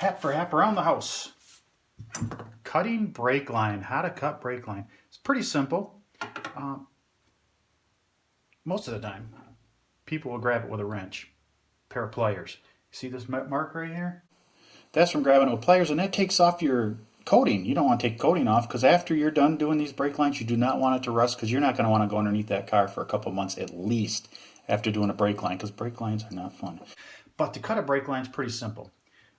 Hap for hap around the house. Cutting brake line. How to cut brake line. It's pretty simple. Most of the time, people will grab it with a wrench, pair of pliers. See this mark right here? That's from grabbing it with pliers, and that takes off your coating. You don't want to take coating off because after you're done doing these brake lines, you do not want it to rust because you're not going to want to go underneath that car for a couple months at least after doing a brake line because brake lines are not fun. But to cut a brake line is pretty simple.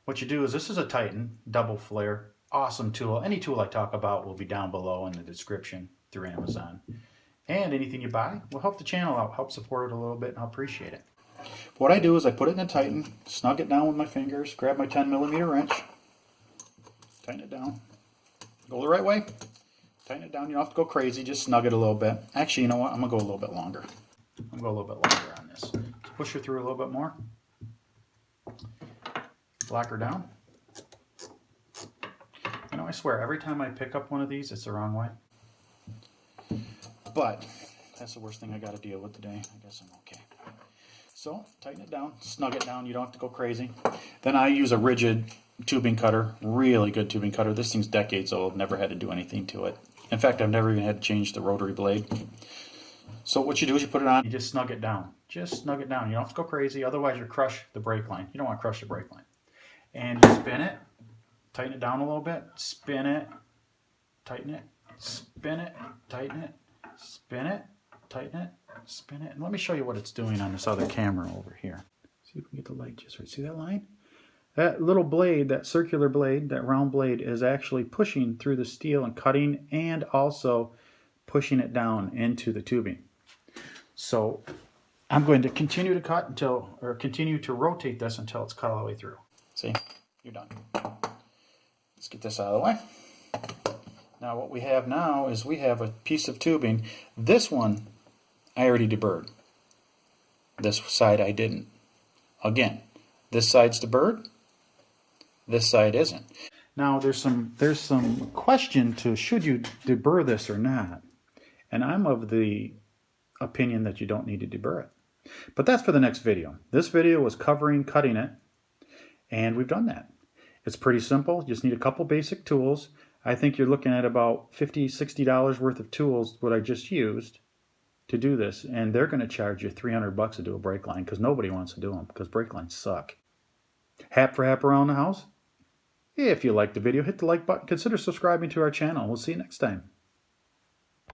What you do is, this is a Titan double flare. Awesome tool. Any tool I talk about will be down below in the description through Amazon. And anything you buy will help the channel out, help support it a little bit, and I'll appreciate it. What I do is I put it in a Titan, snug it down with my fingers, grab my 10mm wrench, tighten it down, go the right way, tighten it down. You don't have to go crazy, just snug it a little bit. Actually, you know what? I'm going to go a little bit longer. I'm going to go a little bit longer on this. Just push her through a little bit more. Lock her down. You know, I swear, every time I pick up one of these, it's the wrong way. But that's the worst thing I got to deal with today. I guess I'm okay. So, tighten it down, snug it down. You don't have to go crazy. Then I use a rigid tubing cutter, really good tubing cutter. This thing's decades old, never had to do anything to it. In fact, I've never even had to change the rotary blade. So what you do is you put it on, you just snug it down. Just snug it down. You don't have to go crazy, otherwise you crush the brake line. You don't want to crush the brake line. And you spin it, tighten it down a little bit, spin it, tighten it, spin it, tighten it, spin it, tighten it, spin it. And let me show you what it's doing on this other camera over here. See if we can get the light just right. See that line? That little blade, that circular blade, that round blade is actually pushing through the steel and cutting and also pushing it down into the tubing. So I'm going to continue to cut until, or continue to rotate this until it's cut all the way through. See, you're done. Let's get this out of the way. Now what we have now is we have a piece of tubing. This one I already deburred. This side I didn't. Again, this side's deburred. This side isn't. Now there's some question to should you deburr this or not. And I'm of the opinion that you don't need to deburr it. But that's for the next video. This video was covering cutting it, and we've done that. It's pretty simple. You just need a couple basic tools. I think you're looking at about $50, $60 worth of tools, what I just used to do this, and they're going to charge you $300 to do a brake line because nobody wants to do them because brake lines suck. Hap for hap around the house. If you liked the video, hit the like button. Consider subscribing to our channel. We'll see you next time.